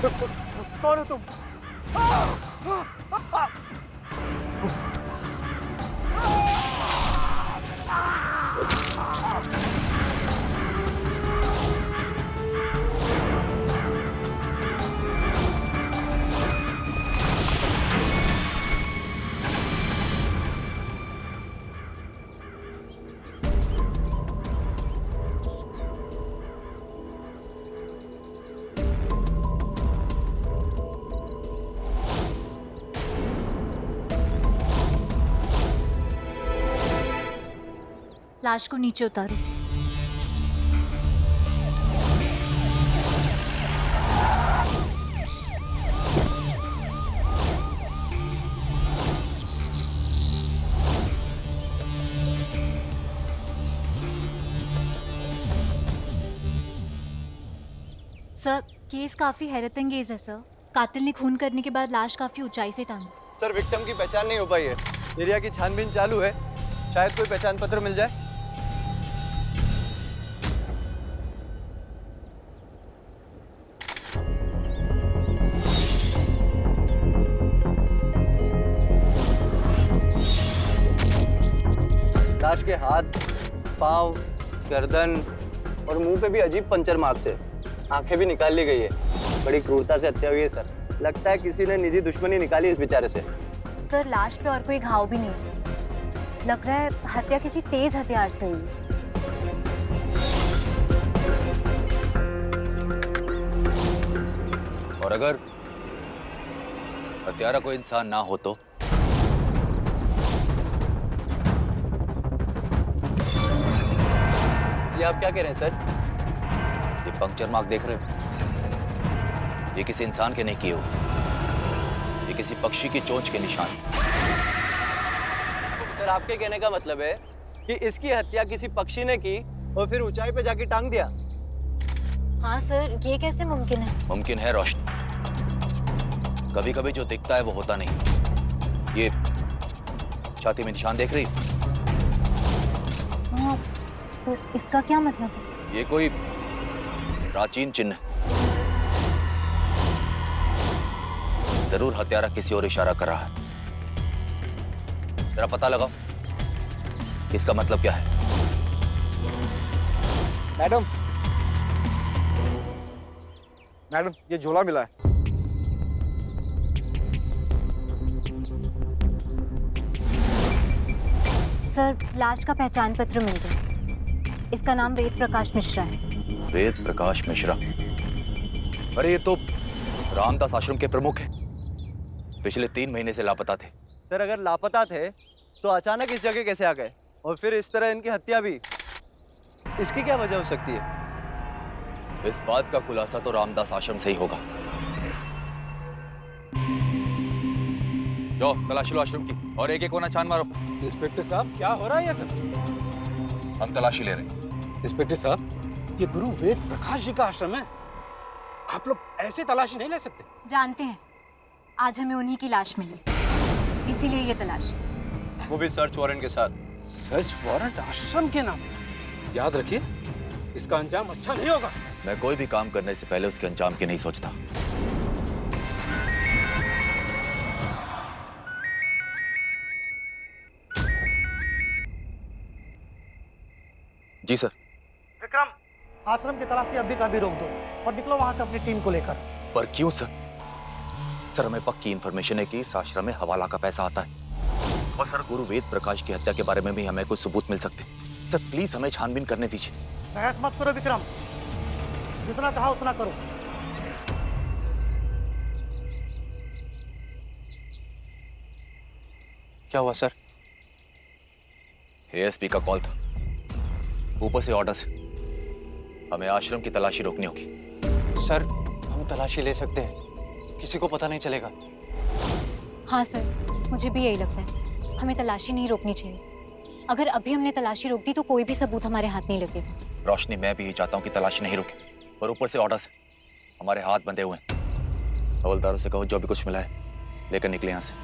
कौन हो तुम? लाश को नीचे उतारो। सर, केस काफी हैरत अंगेज है सर। कातिल ने खून करने के बाद लाश काफी ऊंचाई से टांगी। सर, विक्टिम की पहचान नहीं हो पाई है। एरिया की छानबीन चालू है, शायद कोई पहचान पत्र मिल जाए। लाश के हाथ, पाँव, गर्दन और मुंह पे भी अजीब पंचर मार्क्स है। आंखें भी निकाल ली गई है। बड़ी क्रूरता से हत्या हुई है सर। लगता है किसी ने निजी दुश्मनी निकाली इस बेचारे से। सर, लाश पे और कोई घाव भी नहीं है। लग रहा है हत्या किसी तेज हथियार से हुई। और अगर हत्यारा कोई इंसान ना हो तो? ये आप क्या कह रहे हैं सर? ये पंक्चर मार्क देख रहे हो? ये किसी इंसान के नहीं किए हुए, ये किसी पक्षी की चोंच के निशान। सर, आपके कहने का मतलब है कि इसकी हत्या किसी पक्षी ने की और फिर ऊंचाई पे जाके टांग दिया? हाँ सर, ये कैसे मुमकिन है? मुमकिन है रोशनी। कभी कभी जो दिखता है वो होता नहीं। ये छाती में निशान देख रही? हाँ, तो इसका क्या मतलब है? ये कोई प्राचीन चिन्ह है। जरूर हत्यारा किसी और इशारा कर रहा है। जरा पता लगाओ इसका मतलब क्या है। मैडम, मैडम, ये झोला मिला है। सर, लाश का पहचान पत्र मिल गया। इसका नाम वेद प्रकाश मिश्रा है। वेद प्रकाश मिश्रा? अरे ये तो रामदास आश्रम के प्रमुख हैं। पिछले 3 महीने से लापता थे। सर, अगर लापता थे तो अचानक इस जगह कैसे आ गए? और फिर इस तरह इनकी हत्या भी? इसकी क्या वजह हो सकती है? इस बात का खुलासा तो रामदास आश्रम से ही होगा। जाओ तलाशी लो आश्रम की और एक एक कोना छान मारो। इंस्पेक्टर साहब, क्या हो रहा है ये सब? हम तलाशी ले रहे हैं। इंस्पेक्टर साहब, ये गुरु वेद प्रकाश जी का आश्रम है। आप लोग ऐसे तलाशी नहीं ले सकते। जानते हैं, आज हमें उन्हीं की लाश मिली, इसीलिए ये तलाश। वो भी सर्च वारंट के साथ। सर्च वारंट आश्रम के नाम? याद रखिए, इसका अंजाम अच्छा नहीं होगा। मैं कोई भी काम करने से पहले उसके अंजाम की नहीं सोचता। जी सर। विक्रम, आश्रम की तलाशी अभी का भी रोक दो और निकलो वहां से अपनी टीम को लेकर। पर क्यों सर? सर, हमें पक्की इंफॉर्मेशन है कि इस आश्रम में हवाला का पैसा आता है। और सर, गुरु वेद प्रकाश की हत्या के बारे में भी हमें कुछ सबूत मिल सकते। सर प्लीज हमें छानबीन करने दीजिए। बहस मत करो विक्रम, जितना कहा उतना करो। क्या हुआ सर? एएसपी का कॉल था, ऊपर से ऑर्डर से हमें आश्रम की तलाशी रोकनी होगी। सर, हम तलाशी ले सकते हैं, किसी को पता नहीं चलेगा। हाँ सर, मुझे भी यही लगता है। हमें तलाशी नहीं रोकनी चाहिए। अगर अभी हमने तलाशी रोक दी तो कोई भी सबूत हमारे हाथ नहीं लगेगा। रोशनी, मैं भी यही चाहता हूँ कि तलाशी नहीं रुके, पर ऊपर से ऑर्डर से हमारे हाथ बंधे हुए हैं। हवलदारों से कहो जो भी कुछ मिला है लेकर निकले यहाँ से।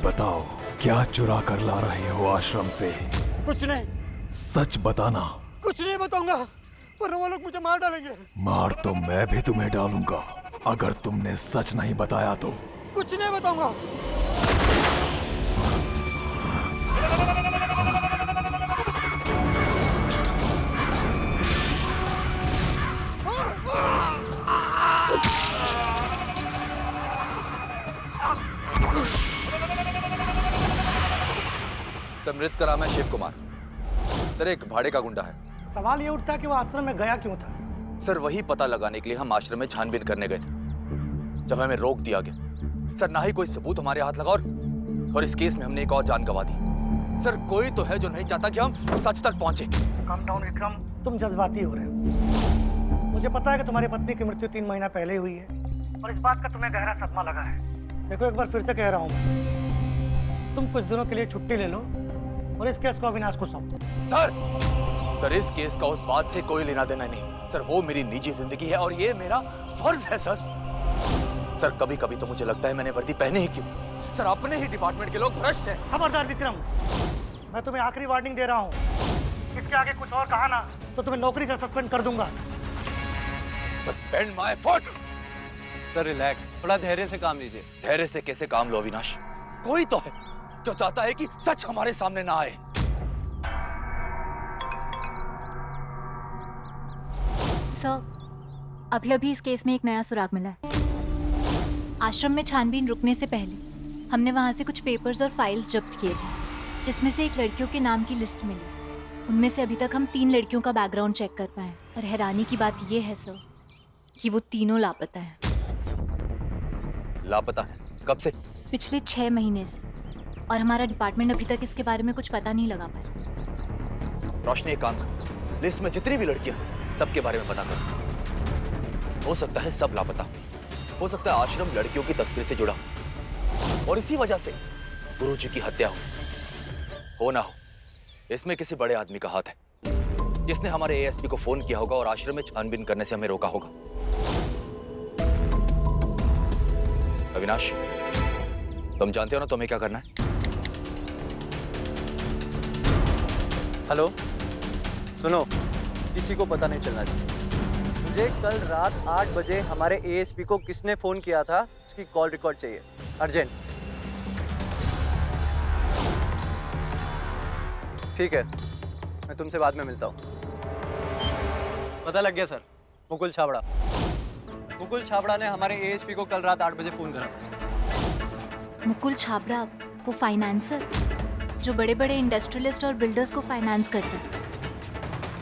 बताओ, क्या चुरा कर ला रहे हो आश्रम से? कुछ नहीं, सच बताना। कुछ नहीं बताऊंगा, पर वो लोग मुझे मार डालेंगे। मार तो मैं भी तुम्हें डालूंगा अगर तुमने सच नहीं बताया तो। कुछ नहीं बताऊंगा। सर, मृत का नाम है शिव कुमार। सर, एक भाड़े का गुंडा है। सवाल ये उठता कि वो आश्रम में गया क्यों था? सर, वही पता लगाने के लिए हम आश्रम में छानबीन करने गए थे, जब हमें रोक दिया गया। सर, ना ही कोई सबूत हमारे हाथ लगा और इस केस में हमने एक और जान गंवा दी। सर, कोई तो है जो नहीं चाहता कि हम सच तक पहुंचे। कम डाउन विक्रम, तुम जज्बाती हो रहे हो। मुझे पता है कि तुम्हारी पत्नी की मृत्यु 3 महीना पहले हुई है और इस बात का तुम्हें गहरा सदमा लगा है। देखो, एक बार फिर से कह रहा हूँ मैं, तुम कुछ दिनों के लिए छुट्टी ले लो और इस केस को अविनाश को सौंप दो। सर, इस केस का उस बात से कोई लेना देना नहीं। सर, वो मेरी निजी जिंदगी है और ये मेरा फर्ज है। सर, कभी कभी तो मुझे लगता है मैंने वर्दी पहने ही क्यों। सर, अपने ही डिपार्टमेंट के लोग भ्रष्ट हैं। खबरदार विक्रम, मैं तुम्हें आखिरी वार्निंग दे रहा हूँ। इसके आगे कुछ और कहा ना तो तुम्हें नौकरी से सस्पेंड कर दूंगा। Suspend my foot. Sir relax, थोड़ा धैर्य से काम लीजिए। धैर्य से कैसे काम लो अविनाश? कोई तो है जो चाहता है कि सच हमारे सामने ना आए। सर, अभी अभी इस केस में एक नया सुराग मिला है। आश्रम में छानबीन रुकने से पहले हमने वहां से कुछ पेपर्स और फाइल्स जब्त किए थे, जिसमें से एक लड़कियों के नाम की लिस्ट मिली। उनमें से अभी तक हम 3 लड़कियों का बैकग्राउंड चेक कर पाए और हैरानी की बात यह है सर कि वो तीनों लापता हैं। लापता है? कब से? पिछले 6 महीने से, और हमारा डिपार्टमेंट अभी तक इसके बारे में कुछ पता नहीं लगा पाया। रोशनी, एक काम कर, लिस्ट में जितनी भी लड़कियां हैं सबके बारे में पता कर। हो सकता है सब लापता हो सकता है आश्रम लड़कियों की तस्करी से जुड़ा हो और इसी वजह से गुरुजी की हत्या हो ना हो। इसमें किसी बड़े आदमी का हाथ है जिसने हमारे एएसपी को फोन किया होगा और आश्रम में छानबीन करने से हमें रोका होगा। अविनाश, तुम जानते हो ना तुम्हें क्या करना है? हेलो, सुनो, किसी को पता नहीं चलना चाहिए। मुझे कल रात 8 बजे हमारे एएसपी को किसने फोन किया था उसकी कॉल रिकॉर्ड चाहिए, अर्जेंट। ठीक है, मैं तुमसे बाद में मिलता हूँ। पता लग गया सर, मुकुल छाबड़ा। मुकुल छाबड़ा ने हमारे एएसपी को कल रात 8 बजे फोन करा। मुकुल छाबड़ा, वो फाइनेंसर जो बड़े बड़े इंडस्ट्रियलिस्ट और बिल्डर्स को फाइनेंस करते हैं,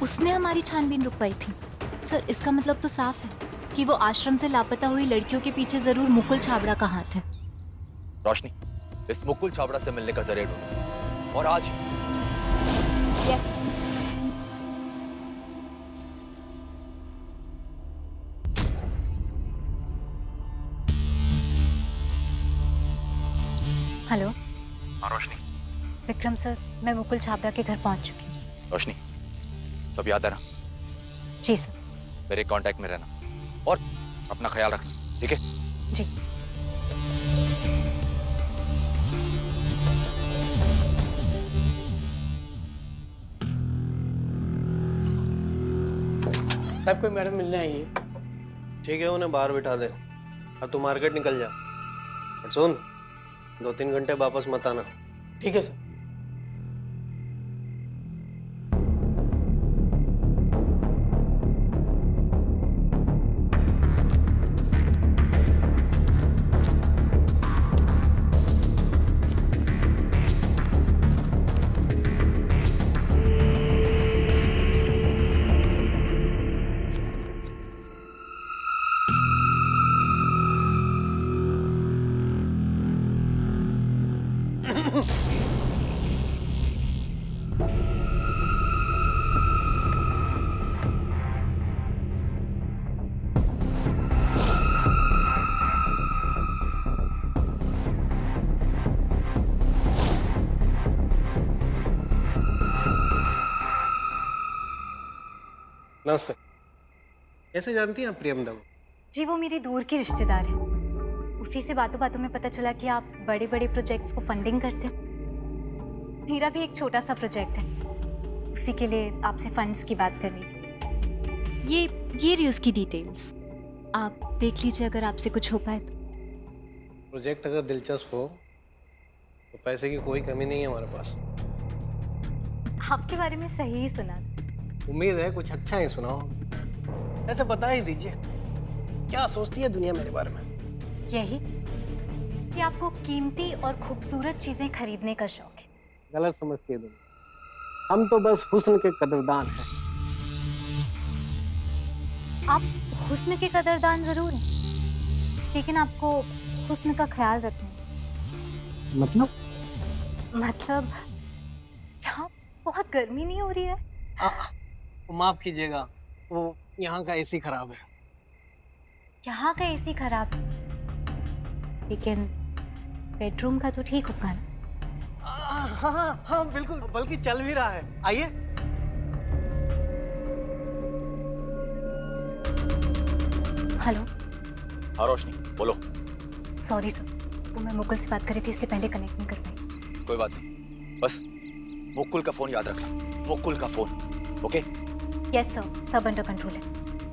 उसने हमारी छानबीन रुकवाई थी। सर, इसका मतलब तो साफ है कि वो आश्रम से लापता हुई लड़कियों के पीछे जरूर मुकुल छाबड़ा का हाथ है। रोशनी, इस मुकुल छाबड़ा से मिलने का जरिया ढूंढो और आज। यस। हेलो। हाँ रोशनी। विक्रम सर, मैं मुकुल छाबड़ा के घर पहुंच चुकी हूँ। रोशनी, सब याद है ना? जी सर। मेरे कांटेक्ट में रहना और अपना ख्याल रखना, ठीक है? जी। साहब, कोई मैडम मिलने आई है। ठीक है, उन्हें बाहर बिठा दे और तू मार्केट निकल जा। और सुन, 2-3 घंटे वापस मत आना। ठीक है सर। नमस्ते। कैसे जानती हैं आप प्रियम दम? जी, वो मेरी दूर की रिश्तेदार है। उसी से बातों बातों में पता चला कि आप बड़े बड़े प्रोजेक्ट्स को फंडिंग करते हो। मेरा भी एक छोटा सा प्रोजेक्ट है, उसी के लिए आपसे फंड्स की बात करनी थी। ये रही उसकी डिटेल्स, आप देख लीजिए अगर आपसे कुछ हो पाए तो। प्रोजेक्ट अगर दिलचस्प हो तो पैसे की कोई कमी नहीं है हमारे पास। आपके बारे में सही ही सुना था। उम्मीद है कुछ अच्छा ही सुनाओ। ऐसे बता ही दीजिए, क्या सोचती है दुनिया मेरे बारे में? यही कि आपको कीमती और खूबसूरत चीजें खरीदने का शौक है। गलत समझती है दुनिया, हम तो बस हुस्न के कदरदान हैं। आप हुस्न के कदरदान जरूर हैं, लेकिन आपको हुस्न का ख्याल रखना है। मतलब यहाँ बहुत गर्मी नहीं हो रही है? माफ कीजिएगा, वो यहाँ का एसी खराब है। यहाँ का एसी खराब है, लेकिन बेडरूम का तो ठीक होगा ना? हाँ बिल्कुल, बल्कि चल भी रहा है। आइए। हेलो। हाँ रोशनी, बोलो। सॉरी सर, वो मैं मुकुल से बात कर रही थी इसलिए पहले कनेक्ट नहीं कर पाई। कोई बात नहीं, बस मुकुल का फोन याद रखना, मुकुल का फोन। ओके? यस सर, सब अंडर कंट्रोल है।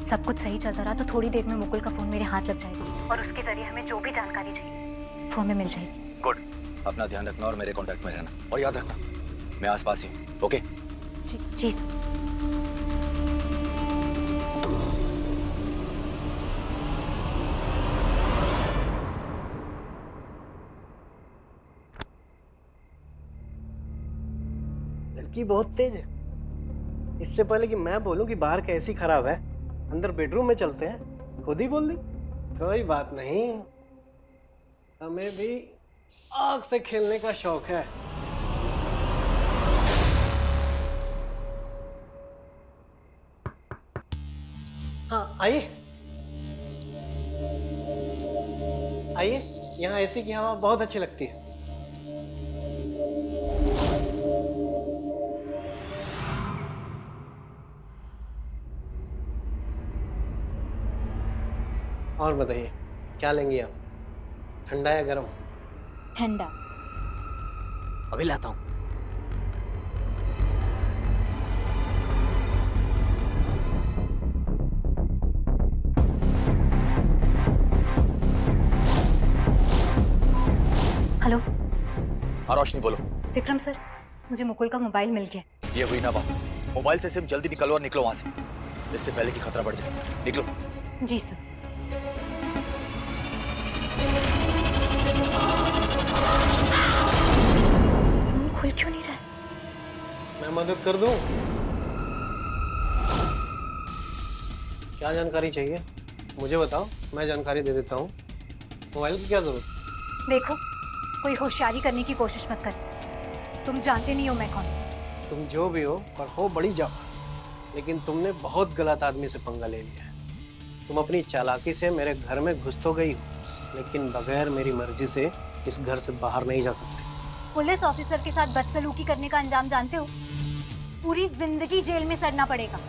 सब कुछ सही चलता रहा तो थोड़ी देर में मुकुल का फोन मेरे हाथ लग जाएगा और उसके जरिए हमें जो भी जानकारी चाहिए फोन में मिल जाएगी। गुड। अपना ध्यान रखना और मेरे कांटेक्ट में रहना, और याद रखना मैं आसपास ही हूँ। ओके? जी सर। लड़की बहुत तेज है। इससे पहले कि मैं बोलूं कि बाहर का एसी खराब है, अंदर बेडरूम में चलते हैं, खुद ही बोल दी। कोई बात नहीं, हमें भी आग से खेलने का शौक है। हाँ आइए आइए, यहाँ एसी की हवा बहुत अच्छी लगती है। और बताइए क्या लेंगी आप, ठंडा या गरम? ठंडा। अभी लाता हूँ। हेलो। हाँ रोशनी, बोलो। विक्रम सर, मुझे मुकुल का मोबाइल मिल गया। ये हुई ना बात, मोबाइल से सिम जल्दी निकलो और निकलो वहां से, इससे पहले कि खतरा बढ़ जाए। निकलो। जी सर। फोन खुल क्यों नहीं रहा है? मैं मदद कर दूं? क्या जानकारी चाहिए मुझे बताओ, मैं जानकारी दे देता हूँ। मोबाइल की क्या जरूरत? देखो, कोई होशियारी करने की कोशिश मत कर। तुम जानते नहीं हो मैं कौन हूं। तुम जो भी हो, पर हो बड़ी जाओ, लेकिन तुमने बहुत गलत आदमी से पंगा ले लिया है। तुम अपनी चालाकी से मेरे घर में घुस तो गई हो, लेकिन बगैर मेरी मर्जी से इस घर से बाहर नहीं जा सकती। पुलिस ऑफिसर के साथ बदसलूकी करने का अंजाम जानते हो? पूरी जिंदगी जेल में सड़ना पड़ेगा।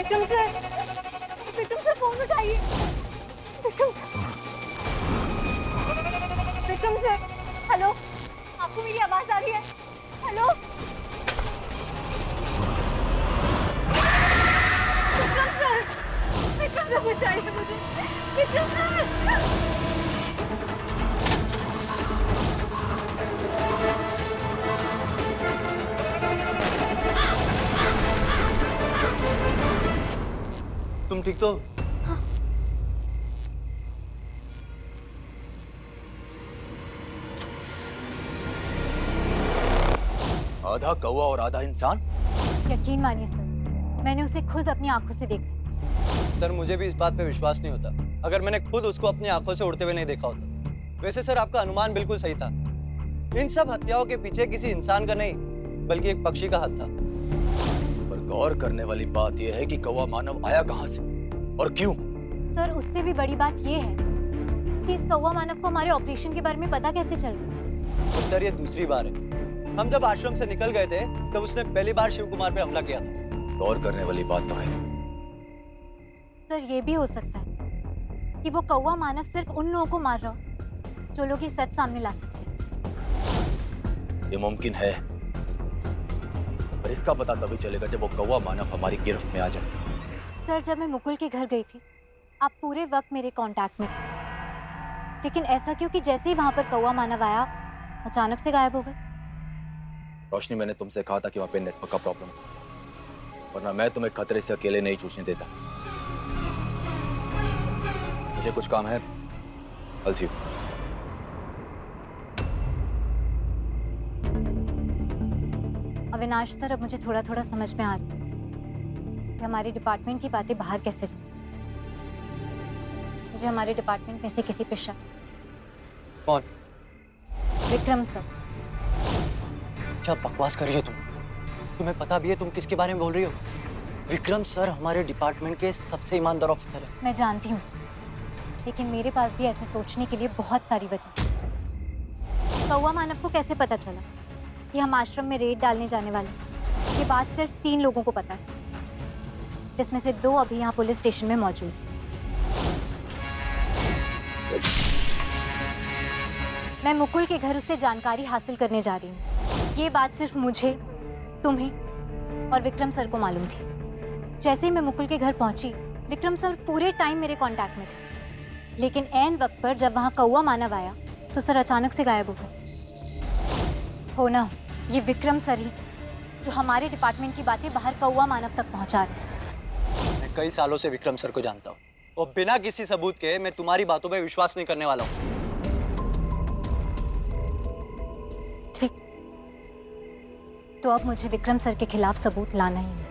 विक्रम सर फोन उठाइए। विक्रम सर, हेलो, आपको मेरी आवाज आ रही है? हेलो विक्रम सर बचाइए मुझे। विक्रम सर, तुम ठीक तो? आधा कौवा और आधा इंसान। यकीन मानिए सर, मैंने उसे खुद अपनी आंखों से देखा। सर मुझे भी इस बात पे विश्वास नहीं होता अगर मैंने खुद उसको अपनी आंखों से उड़ते हुए नहीं देखा होता। वैसे सर आपका अनुमान बिल्कुल सही था। इन सब हत्याओं के पीछे किसी इंसान का नहीं बल्कि एक पक्षी का हाथ था। पर गौर करने वाली बात यह है कि कौवा मानव आया कहां से और क्यों? सर उससे भी बड़ी बात यह है कि इस कौवा मानव को हमारे ऑपरेशन के बारे में पता कैसे चल रहा? तो सर ये दूसरी बार है। हम जब आश्रम से निकल गए थे तब उसने पहली बार शिव कुमार पे हमला किया था। गौर करने वाली बात तो है। सर ये भी हो सकता है कि वो कौवा मानव सिर्फ उन लोगों को मार रहा हो जो लोग ये सच सामने ला सकते हैं। ये मुमकिन है, पर इसका पता तभी चलेगा जब वो कौवा मानव हमारी गिरफ्त में आ जाए। सर जब मैं मुकुल के घर गई थी आप पूरे वक्त मेरे कांटेक्ट में थे, लेकिन ऐसा क्यों कि जैसे ही वहां पर कौवा मानव आया अचानक से गायब हो गए? रोशनी, मैंने तुमसे कहा था कि वहां पे नेटवर्क का प्रॉब्लम है, वरना मैं तुम्हें खतरे से अकेले नहीं जूझने देता। मुझे कुछ काम है, I'll see you। Avinash sir, अब मुझे थोड़ा थोड़ा समझ में आ रहा है कि हमारे डिपार्टमेंट की बातें बाहर कैसे जाए। मुझे हमारे डिपार्टमेंट में से किसी पे शक। कौन? विक्रम सर। क्या बकवास कर रही हो तुम? तुम्हें पता भी है तुम किसके बारे में बोल रही हो? विक्रम सर हमारे डिपार्टमेंट के सबसे ईमानदार ऑफिसर है। मैं जानती हूँ सर, लेकिन मेरे पास भी ऐसे सोचने के लिए बहुत सारी वजह। कौवा मानव को कैसे पता चला कि हम आश्रम में रेड डालने जाने वाले? ये बात सिर्फ 3 लोगों को पता है, जिसमें से 2 अभी यहाँ पुलिस स्टेशन में मौजूद हैं। मैं मुकुल के घर उससे जानकारी हासिल करने जा रही हूँ। ये बात सिर्फ मुझे, तुम्हें और विक्रम सर को मालूम थी। जैसे ही मैं मुकुल के घर पहुंची, विक्रम सर पूरे टाइम मेरे कांटेक्ट में थे, लेकिन ऐन वक्त पर जब वहां कौवा मानव आया तो सर अचानक से गायब हो गए। हो ना, ये विक्रम सर ही जो हमारे डिपार्टमेंट की बातें बाहर कौवा मानव तक पहुंचा रहे। मैं कई सालों से विक्रम सर को जानता हूँ और बिना किसी सबूत के मैं तुम्हारी बातों पे विश्वास नहीं करने वाला हूँ। ठीक, तो अब मुझे विक्रम सर के खिलाफ सबूत लाना ही होगा।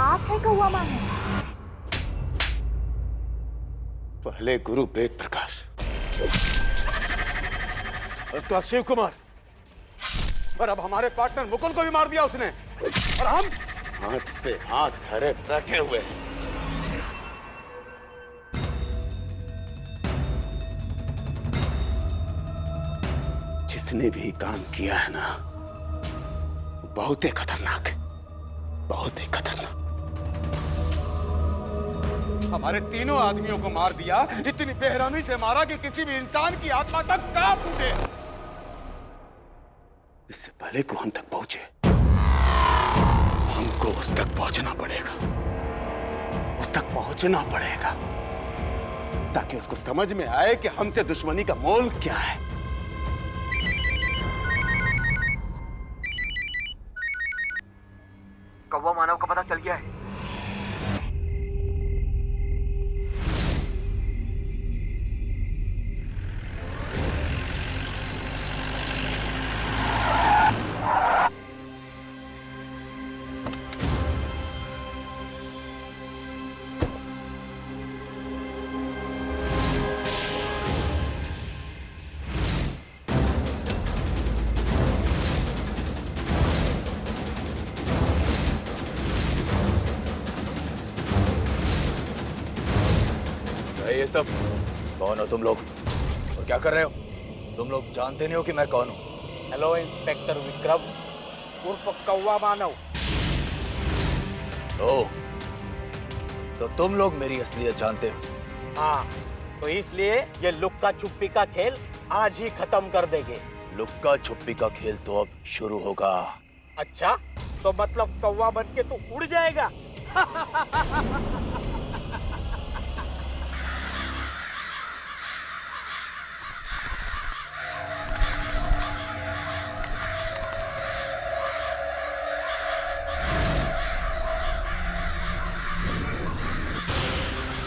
आप है कौवा मानव? पहले गुरु वेद प्रकाश, उसका शिव कुमार, और अब हमारे पार्टनर मुकुल को भी मार दिया उसने, और हम हाथ पे हाथ धरे बैठे हुए हैं। जिस जिसने भी काम किया है ना, बहुत ही खतरनाक है, बहुत ही खतरनाक। हमारे तीनों आदमियों को मार दिया, इतनी बेरहमी से मारा कि किसी भी इंसान की आत्मा तक कांप उठे। इससे पहले को हम तक पहुंचे, हमको उस तक पहुंचना पड़ेगा, उस तक पहुंचना पड़ेगा, ताकि उसको समझ में आए कि हमसे दुश्मनी का मोल क्या है। कौवा मानव का पता चल गया है। ये सब कौन हो तुम लोग और क्या कर रहे हो? तुम लोग जानते नहीं हो कि मैं कौन हूँ? हेलो इंस्पेक्टर विक्रम उर्फ कौवा मानव। ओह, तो तुम लोग मेरी असलियत जानते हो? हाँ, तो इसलिए ये लुक्का छुपी का खेल आज ही खत्म कर देंगे। लुक्का छुपी का खेल तो अब शुरू होगा। अच्छा, तो मतलब कौवा बन के तू उड़ जाएगा?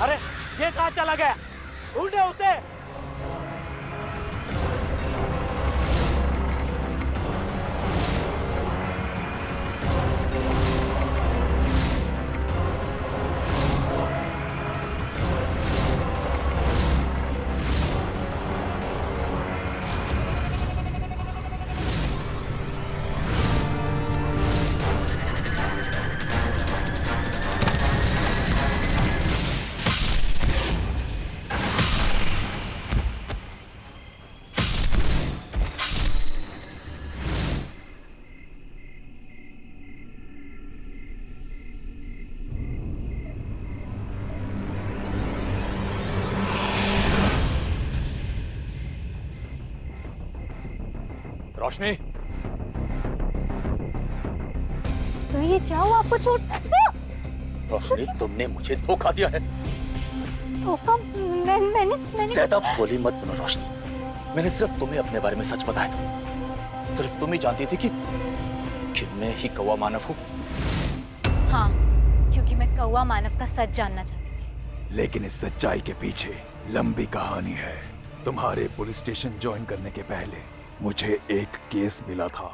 अरे ये कहाँ चला गया? ढूंढे उसे। रोशनी, सर ये क्या हुआ आपको? चोट? रोशनी, तुमने मुझे धोखा दिया है। धोखा? मैंने ज्यादा भोली मत बनो रोशनी। मैंने सिर्फ तुम्हें अपने बारे में सच बताया था। सिर्फ तुम ही जानती थी कि मैं ही कौवा मानव हूँ। हाँ, क्योंकि मैं कौवा मानव का सच जानना चाहती थी। लेकिन इस सच्चाई के पीछे लंबी कहानी है। तुम्हारे पुलिस स्टेशन ज्वाइन करने के पहले मुझे एक केस मिला था,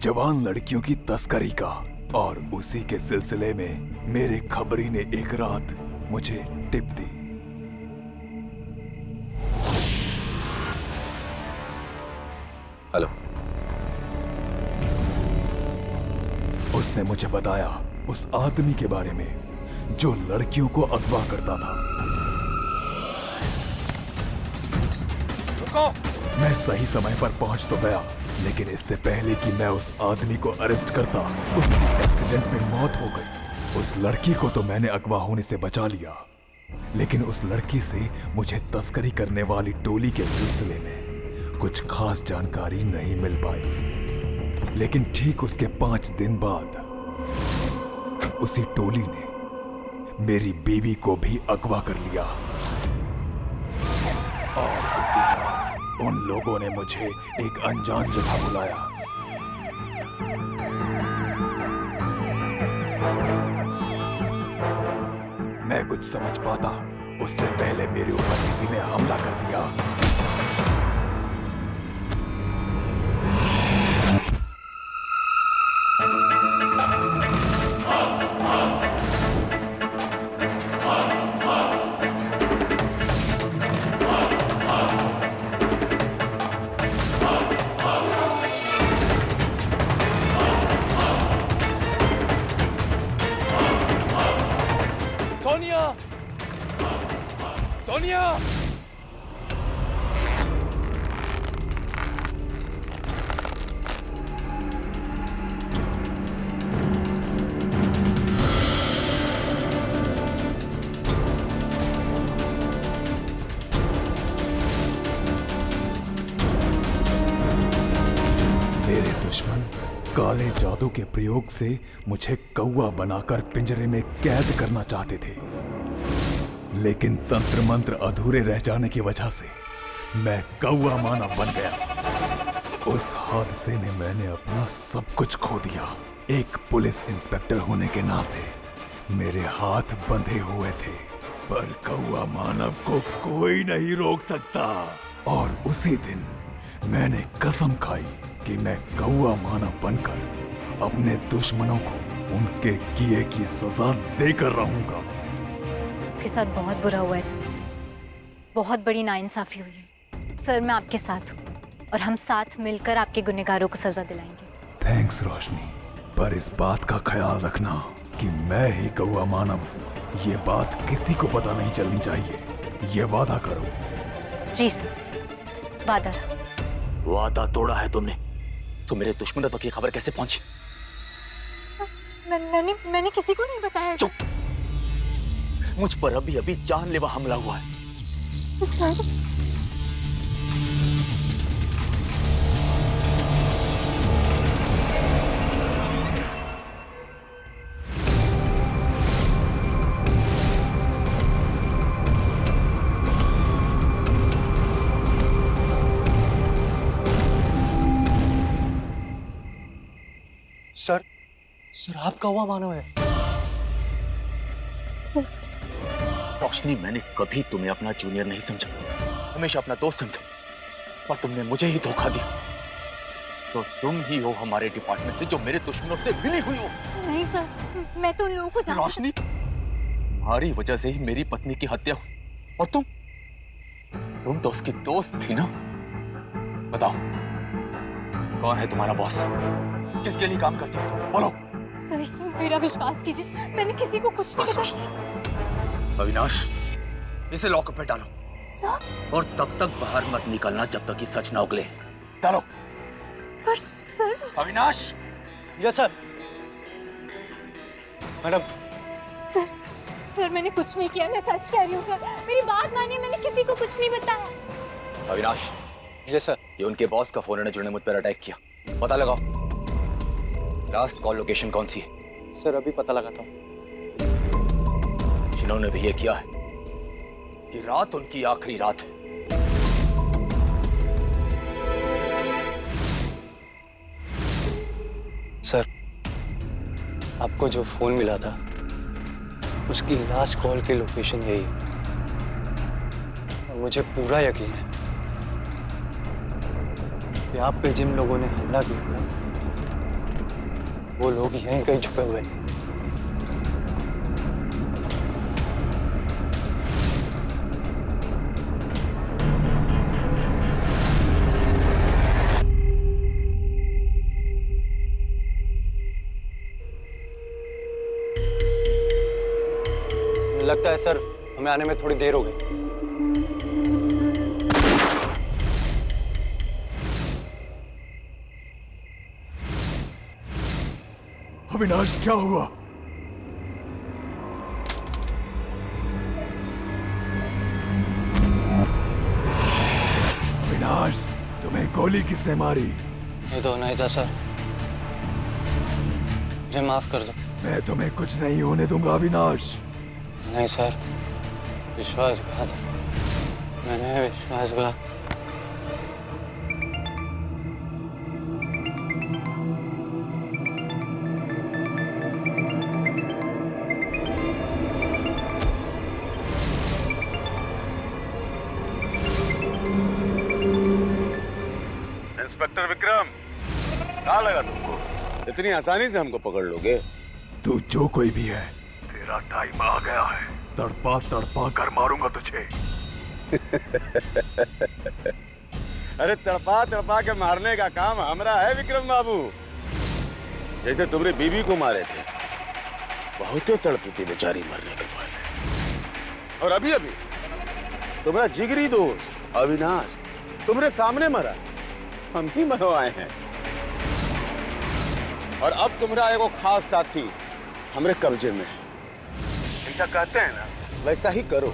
जवान लड़कियों की तस्करी का, और उसी के सिलसिले में मेरे खबरी ने एक रात मुझे टिप दी। हेलो। उसने मुझे बताया उस आदमी के बारे में जो लड़कियों को अगवा करता था। रुको। मैं सही समय पर पहुंच तो गया, लेकिन इससे पहले कि मैं उस आदमी को अरेस्ट करता, उसकी एक्सीडेंट में मौत हो गई। उस लड़की को तो मैंने अगवा होने से बचा लिया, लेकिन उस लड़की से मुझे तस्करी करने वाली टोली के सिलसिले में कुछ खास जानकारी नहीं मिल पाई। लेकिन ठीक उसके 5 दिन बाद उसी टोली ने मेरी बीवी को भी अगवा कर लिया, और उसी रात उन लोगों ने मुझे एक अनजान जगह बुलाया। मैं कुछ समझ पाता उससे पहले मेरे ऊपर किसी ने हमला कर दिया। काले जादू के प्रयोग से मुझे कौवा बनाकर पिंजरे में कैद करना चाहते थे, लेकिन तंत्र मंत्र अधूरे रह जाने की वजह से मैं कौवा मानव बन गया। उस हादसे में मैंने अपना सब कुछ खो दिया। एक पुलिस इंस्पेक्टर होने के नाते मेरे हाथ बंधे हुए थे, पर कौवा मानव को कोई नहीं रोक सकता। और उसी दिन मैंने कसम खाई कि मैं कौवा मानव बनकर अपने दुश्मनों को उनके किए की सजा देकर रहूंगा। आपके साथ बहुत बुरा हुआ है सर, बहुत बड़ी नाइंसाफी हुई है सर। मैं आपके साथ हूँ और हम साथ मिलकर आपके गुनहगारों को सजा दिलाएंगे। थैंक्स रोशनी, पर इस बात का ख्याल रखना कि मैं ही कौवा मानव हूँ। ये बात किसी को पता नहीं चलनी चाहिए, ये वादा करो। जी सर, वादा। वादा तोड़ा है तुमने तो मेरे दुश्मनों तक ये खबर कैसे पहुंची? मैंने किसी को नहीं बताया। चुप! मुझ पर अभी अभी जानलेवा हमला हुआ है। सर, सर आप कौवा मानव है? रोशनी, मैंने कभी तुम्हें अपना जूनियर नहीं समझा, हमेशा अपना दोस्त समझा, पर तुमने मुझे ही धोखा दिया। तो तुम ही हो हमारे डिपार्टमेंट से जो मेरे दुश्मनों से मिली हुई हो। नहीं सर, मैं तो उन लोगों को जानती हूँ। रोशनी, तुम्हारी वजह से ही मेरी पत्नी की हत्या हुई, और तुम तो उसकी दोस्त थी ना? बताओ, कौन है तुम्हारा बॉस? किसके लिए काम करती हो तुम? बोलो। सर, मेरा विश्वास कीजिए, मैंने किसी को कुछ नहीं बताया। अविनाश, इसे लॉकअप में डालो। सर? और तब तक बाहर मत निकलना जब तक ये सच ना उगले। डालो। पर sir. Avinash. Yes sir. Madam. Sir मैंने कुछ नहीं किया, मैं सच कह रही हूँ सर, मेरी बात मानिए, मैंने किसी को कुछ नहीं बताया। अविनाश। Yes sir. ये उनके बॉस का फोन है जिन्होंने मुझ पर अटैक किया, पता लगाओ। लास्ट कॉल लोकेशन कौन सी है? सर अभी पता लगाता हूँ। जिन्होंने भी ये किया है कि रात उनकी आखिरी रात है। सर, आपको जो फोन मिला था उसकी लास्ट कॉल की लोकेशन यही है, और मुझे पूरा यकीन है कि आप पे जिन लोगों ने हमला किया वो लोग यहीं कहीं छुपे हुए हैं। लगता है सर हमें आने में थोड़ी देर हो गई। अविनाश, क्या हुआ? अविनाश, तुम्हें गोली किसने मारी? ये तो नहीं था सर, मुझे माफ कर दो। मैं तुम्हें कुछ नहीं होने दूंगा अविनाश। नहीं सर, विश्वासघात, मैंने विश्वासघात। इंस्पेक्टर विक्रम, कहाँ लगा तुमको? इतनी आसानी से हमको पकड़ लोगे? तू जो कोई भी है, तेरा टाइम आ गया है। तड़पा तड़पा कर मारूंगा तुझे। अरे तड़पा तड़पा के मारने का काम हमारा है विक्रम बाबू। जैसे तुमने बीबी को मारे थे, बहुत तड़पी थी बेचारी मरने के बाद। और अभी अभी तुम्हारा जिगरी दोस्त अविनाश तुम्हारे सामने मरा, हम ही मरवाए हैं। और अब तुम्हारा एगो खास साथी हमारे कब्जे में है। ऐसा कहते हैं ना, वैसा ही करो,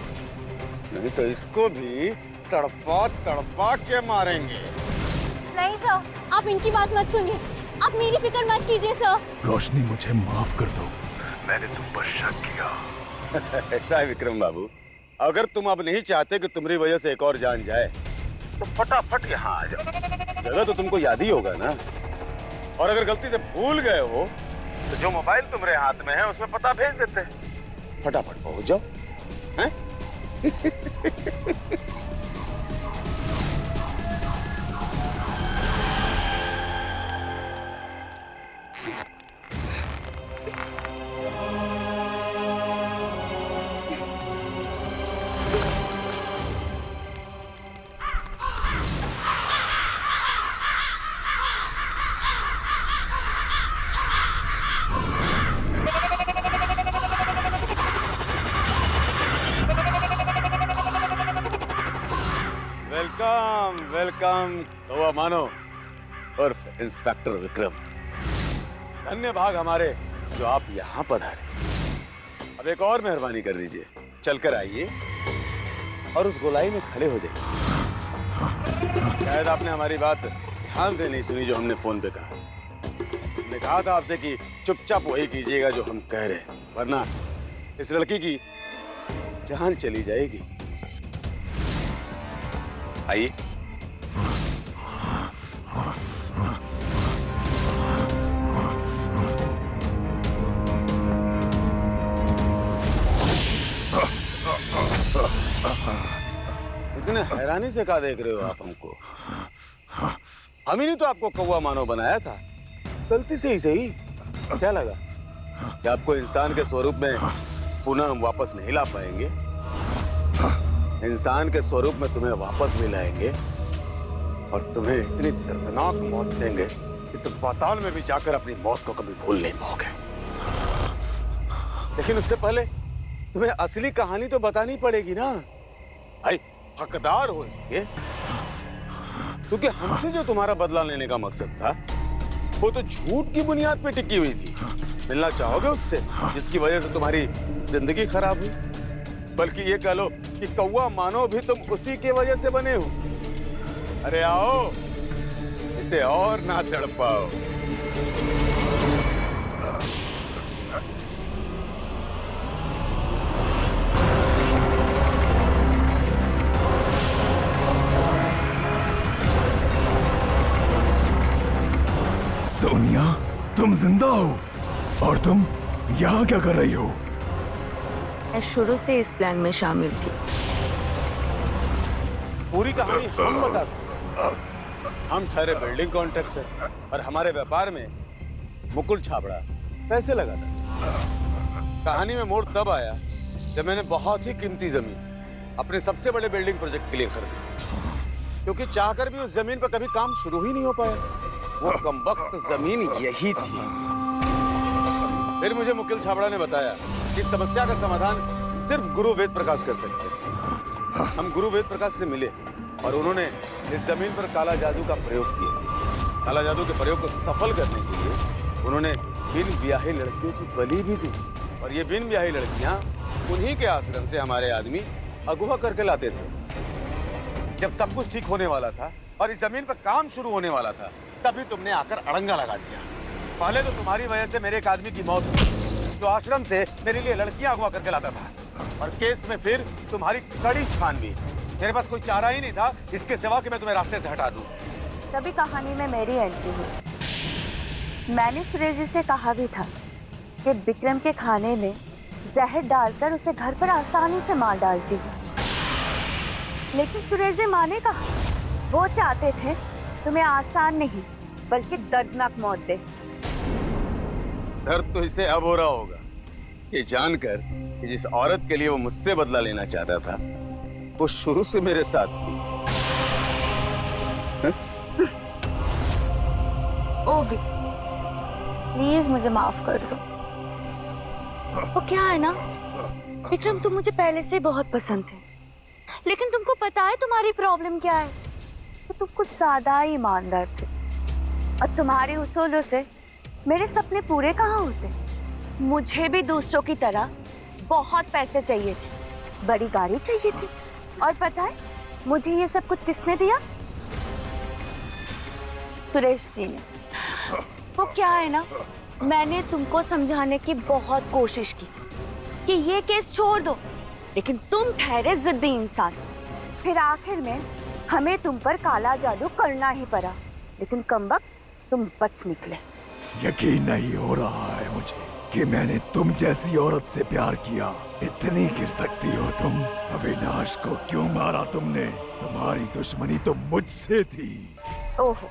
नहीं तो इसको भी तड़पा तड़पा के मारेंगे। नहीं सर, आप इनकी बात मत सुनिए, आप मेरी फिक्र मत कीजिए सर। रोशनी, मुझे माफ कर दो, मैंने तुम पर शक किया। ऐसा है विक्रम बाबू, अगर तुम अब नहीं चाहते कि तुम्हारी वजह से एक और जान जाए तो फटाफट यहाँ आ जाओ। जगह तो तुमको याद ही होगा ना। और अगर गलती से भूल गए हो तो जो मोबाइल तुम्हारे हाथ में है उसमें पता भेज देते हैं, फटाफट पहुंच जाओ। हैं? वेलकम वेलकम कौवा मानो उर्फ इंस्पेक्टर विक्रम। धन्य भाग हमारे जो आप यहाँ पधारे। अब एक और मेहरबानी कर दीजिए, चलकर आइए और उस गोलाई में खड़े हो जाइए। शायद आपने हमारी बात ध्यान से नहीं सुनी जो हमने फोन पे कहा। हमने कहा था आपसे कि चुपचाप वही कीजिएगा जो हम कह रहे हैं, वरना इस लड़की की जान चली जाएगी। आइए। इतने हैरानी से क्या देख रहे हो आप हमको? हम ही नहीं तो आपको कौवा मानो बनाया था, गलती से ही सही। क्या लगा कि आपको इंसान के स्वरूप में पुनः हम वापस नहीं ला पाएंगे? इंसान के स्वरूप में तुम्हें वापस भी लाएंगे और तुम्हें इतनी दर्दनाक मौत देंगे कि तुम पाताल में भी जाकर अपनी मौत को कभी भूल नहीं पाओगे। लेकिन उससे पहले तुम्हें असली कहानी तो बतानी पड़ेगी ना। भाई हकदार हो इसके, क्योंकि हमसे जो तुम्हारा बदला लेने का मकसद था वो तो झूठ की बुनियाद पे टिकी हुई थी। मिलना चाहोगे उससे जिसकी वजह से तुम्हारी जिंदगी खराब हुई? बल्कि ये कह लो कि कौवा मानो भी तुम उसी के वजह से बने हो। अरे आओ, इसे और ना तड़पाओ। सोनिया, तुम जिंदा हो और तुम यहाँ क्या कर रही हो? मैं शुरू से इस प्लान में शामिल थी। पूरी कहानी हम बताते हैं। हम ठहरे बिल्डिंग कॉन्ट्रैक्टर और हमारे व्यापार में मुकुल छाबड़ा पैसे लगाता। कहानी में मोड़ तब आया जब मैंने बहुत ही कीमती जमीन अपने सबसे बड़े बिल्डिंग प्रोजेक्ट के लिए खरीदी, क्योंकि चाहकर भी उस जमीन पर कभी काम शुरू ही नहीं हो पाया। वो कमबख्त जमीन यही थी। फिर मुझे मुकुल छाबड़ा ने बताया इस समस्या का समाधान सिर्फ गुरु वेद प्रकाश कर सकते हैं। हम गुरु वेद प्रकाश से मिले और उन्होंने इस जमीन पर काला जादू का प्रयोग किया। काला जादू के प्रयोग को सफल करने के लिए उन्होंने बिन ब्याही लड़कियों की बलि भी दी, और ये बिन ब्याही लड़कियां उन्हीं के आश्रम से हमारे आदमी अगवा करके लाते थे। जब सब कुछ ठीक होने वाला था और इस जमीन पर काम शुरू होने वाला था, तभी तुमने आकर अड़ंगा लगा दिया। पहले तो तुम्हारी वजह से मेरे एक आदमी की मौत हुई जो आश्रम से मेरे लिए लड़कियां अगवा करके लाता था, और केस में फिर तुम्हारी कड़ी छानबीन। मेरे पास कोई चारा ही नहीं था इसके सिवा कि मैं तुम्हें रास्ते से हटा दूं। तभी कहानी में मेरी एंट्री हुई। मैंने सुरेश जी से कहा भी था कि विक्रम के खाने में जहर डालकर उसे घर पर आसानी से मार डालती हूँ, लेकिन सुरेश जी माने कहा। वो चाहते थे तुम्हें आसान नहीं बल्कि दर्दनाक मौत दे। दर्द तो इसे अब हो रहा होगा ये जानकर कि जिस औरत के लिए वो मुझसे बदला लेना चाहता था वो शुरू से मेरे साथ थी। ओबी, प्लीज मुझे माफ कर दो। वो क्या है ना विक्रम, तुम मुझे पहले से बहुत पसंद थे, लेकिन तुमको पता है तुम्हारी प्रॉब्लम क्या है? तो तुम कुछ ज्यादा ही ईमानदार थे, और तुम्हारे उसूलों से मेरे सपने पूरे कहाँ होते। मुझे भी दूसरों की तरह बहुत पैसे चाहिए थे, बड़ी गाड़ी चाहिए थी, और पता है मुझे ये सब कुछ किसने दिया? सुरेश जी ने। वो क्या है ना, मैंने तुमको समझाने की बहुत कोशिश की कि ये केस छोड़ दो, लेकिन तुम ठहरे जिद्दी इंसान। फिर आखिर में हमें तुम पर काला जादू करना ही पड़ा, लेकिन कमबख्त तुम बच निकले। यकीन नहीं हो रहा है मुझे कि मैंने तुम जैसी औरत से प्यार किया। इतनी गिर सकती हो तुम? अविनाश को क्यों मारा तुमने? तुम्हारी दुश्मनी तो मुझसे थी। ओहो,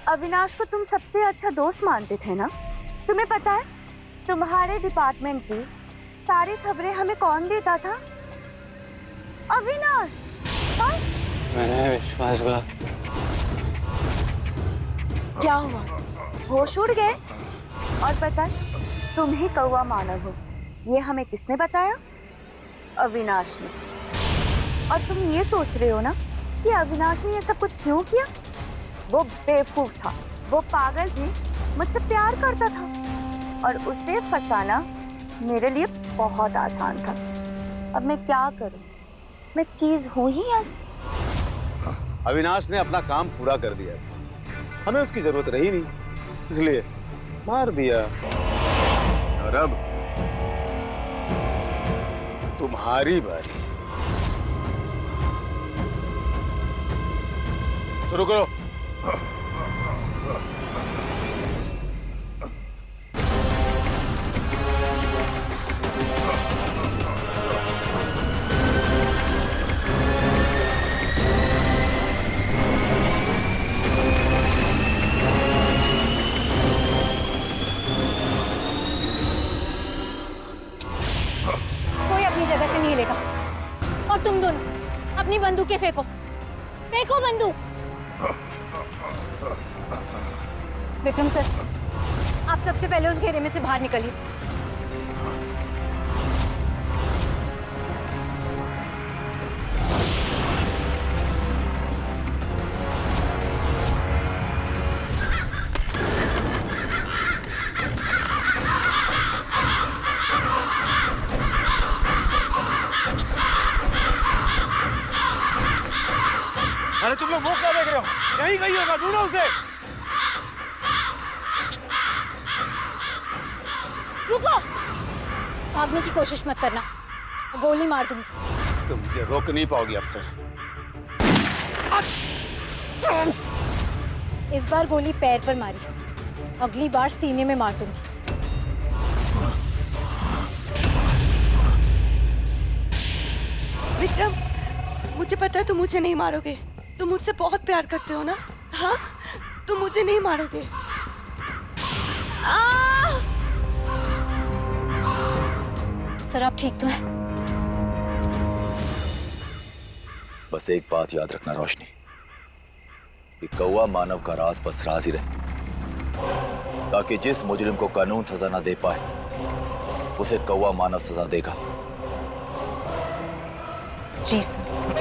अविनाश को तुम सबसे अच्छा दोस्त मानते थे ना? तुम्हें पता है तुम्हारे डिपार्टमेंट की सारी खबरें हमें कौन देता था? अविनाश। हाँ? मैंने विश्वासघात। क्या हुआ, होश उड़ गए? और पता है तुम ही कौवा मानव हो, ये हमें किसने बताया? अविनाश ने। और तुम ये सोच रहे हो ना कि अविनाश ने ये सब कुछ क्यों किया? वो बेवकूफ था, वो पागल थी, मुझसे प्यार करता था और उसे फंसाना मेरे लिए बहुत आसान था। अब मैं क्या करूं? मैं चीज हूं ही ऐसी। अविनाश ने अपना काम पूरा कर दिया, हमें उसकी जरूरत रही नहीं, इसलिए मार दिया। और अब तुम्हारी बारी। शुरू करो। कोई अपनी जगह से नहीं हिलेगा। और तुम दोनों अपनी बंदूकें फेंको, फेंको बंदूक। विक्रम सर, आप सबसे पहले उस घेरे में से बाहर निकलिए। अरे तुम लोग वो क्या देख रहे हो? यहीं कहीं होगा, ढूंढो उसे। रुको, भागने की कोशिश मत करना, गोली मार दूंगी। तुम मुझे रोक नहीं पाओगी अफसर। इस बार गोली पैर पर मारी, अगली बार सीने में मार दूंगी। विक्रम, मुझे पता है तुम मुझे नहीं मारोगे। तुम मुझसे बहुत प्यार करते हो ना? हाँ, तुम मुझे नहीं मारोगे। सर, आप ठीक तो हैं? बस एक बात याद रखना रोशनी, कि कौवा मानव का राज बस राज ही रहे, ताकि जिस मुजरिम को कानून सजा ना दे पाए उसे कौवा मानव सजा देगा। जी सर।